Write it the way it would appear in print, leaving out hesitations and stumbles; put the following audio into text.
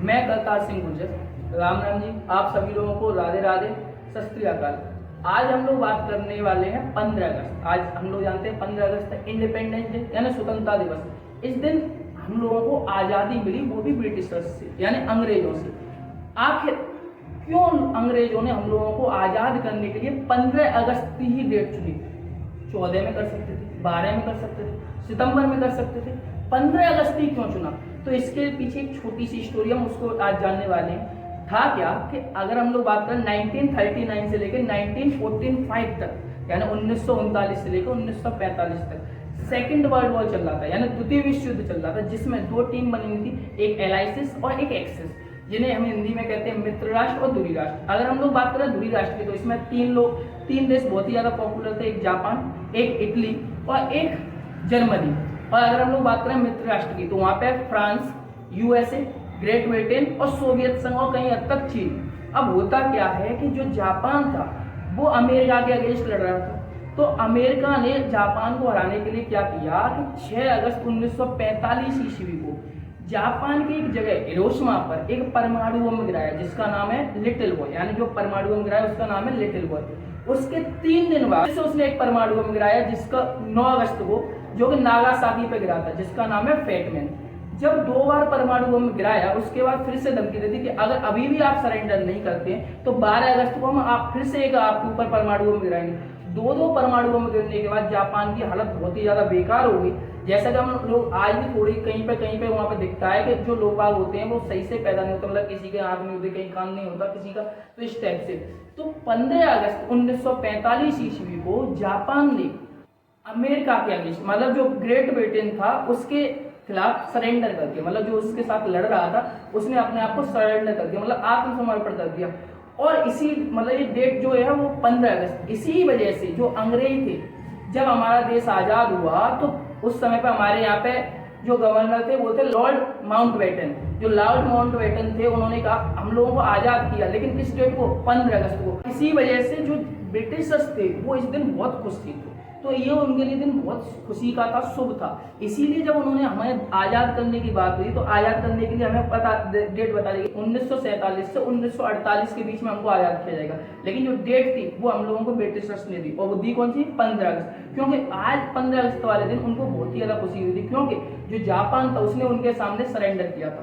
मैं करतार सिंह गुर्जर। राम राम जी, आप सभी लोगों को राधे राधे, सत श्री अकाल। आज हम लोग बात करने वाले हैं 15 अगस्त। आज हम लोग जानते हैं 15 अगस्त इंडिपेंडेंस डे यानी स्वतंत्रता दिवस। इस दिन हम लोगों को आज़ादी मिली, वो भी ब्रिटिशर्स से यानी अंग्रेजों से। आखिर क्यों अंग्रेजों ने हम लोगों को आज़ाद करने के लिए 15 अगस्त की ही डेट चुनी? 14 में कर सकते थे, 12 में कर सकते थे, सितंबर में कर सकते थे, 15 अगस्त ही क्यों चुना? तो इसके पीछे एक छोटी सी स्टोरी हम उसको आज जानने वाले हैं। था क्या कि अगर हम लोग बात करें 1939 से लेकर 1945 तक यानी 1939 से लेकर 1945 तक सेकेंड वर्ल्ड वॉर चल रहा था, यानी द्वितीय विश्व युद्ध चल रहा था, जिसमें दो टीम बनी हुई थी, एक एलाइसिस और एक एक्सिस, जिन्हें हम हिंदी में कहते हैं मित्र राष्ट्र और दूरी राष्ट्र। अगर हम लोग बात करें दूरी राष्ट्र की तो इसमें तीन देश बहुत ही ज्यादा पॉपुलर थे, एक जापान, एक इटली और एक जर्मनी। और अगर हम लोग बात करें मित्र राष्ट्र की तो वहां पे फ्रांस, यूएसए, ग्रेट ब्रिटेन और सोवियत संघ और कहीं हद तक चीन। अब होता क्या है कि जो जापान था वो अमेरिका के अगेंस्ट लड़ रहा था, तो अमेरिका ने जापान को हराने के लिए क्या किया कि 6 अगस्त 1945 ईस्वी को जापान की एक जगह हिरोशिमा पर एक परमाणु बम गिराया, जिसका नाम है लिटिल बॉय, यानी जो परमाणु बम गिराया उसका नाम है लिटिल बॉय। उसके 3 दिन बाद उसने एक परमाणु बम गिराया जिसका 9 अगस्त को, जो कि नागासाकी पे गिरा था, जिसका नाम है फैटमैन। जब 2 बार परमाणु बम गिराया उसके बाद फिर से धमकी देती कि अगर अभी भी आप सरेंडर नहीं करते तो 12 अगस्त को हम फिर से एक आपके ऊपर परमाणु बम गिराएंगे। दो परमाणु बम गिरने के बाद जापान की हालत बहुत ही ज्यादा बेकार हो गई। जैसा कि हम लोग आज भी थोड़ी कहीं पे वहां पे दिखता है कि जो लोग बाग होते हैं वो सही से पैदा नहीं होते, मतलब किसी के आंख नहीं होते, कहीं कान नहीं होता किसी का, तो इस टाइप से। तो 15 अगस्त 1945 ईस्वी को जापान ने अमेरिका के अगेंस्ट, मतलब जो ग्रेट ब्रिटेन था उसके खिलाफ सरेंडर कर दिया, मतलब जो उसके साथ लड़ रहा था उसने अपने आप को सरेंडर कर दिया, मतलब आत्मसमर्पण कर दिया। और इसी मतलब ये डेट जो है वो 15 अगस्त, इसी वजह से जो अंग्रेज थे, जब हमारा देश आजाद हुआ तो उस समय पे हमारे यहाँ पे जो गवर्नर थे वो थे लॉर्ड माउंटबेटन। जो लॉर्ड माउंटबेटन थे उन्होंने कहा हम लोगों को आजाद किया, लेकिन किस डेट को? 15 अगस्त को। इसी वजह से जो ब्रिटिशर्स थे वो इस दिन बहुत खुश थे, तो ये उनके लिए दिन बहुत खुशी का था, शुभ था। इसीलिए जब उन्होंने हमें आजाद करने की बात हुई तो आजाद करने के लिए हमें पता डेट बता दी 1947 से 1948 के बीच में हमको आजाद किया जाएगा। लेकिन जो डेट थी वो हम लोगों को ब्रिटिशर्स ने दी, और वो दी कौन सी? 15 अगस्त। क्योंकि आज 15 अगस्त वाले दिन उनको बहुत ही ज्यादा खुशी हुई थी, क्योंकि जो जापान था उसने उनके सामने सरेंडर किया था।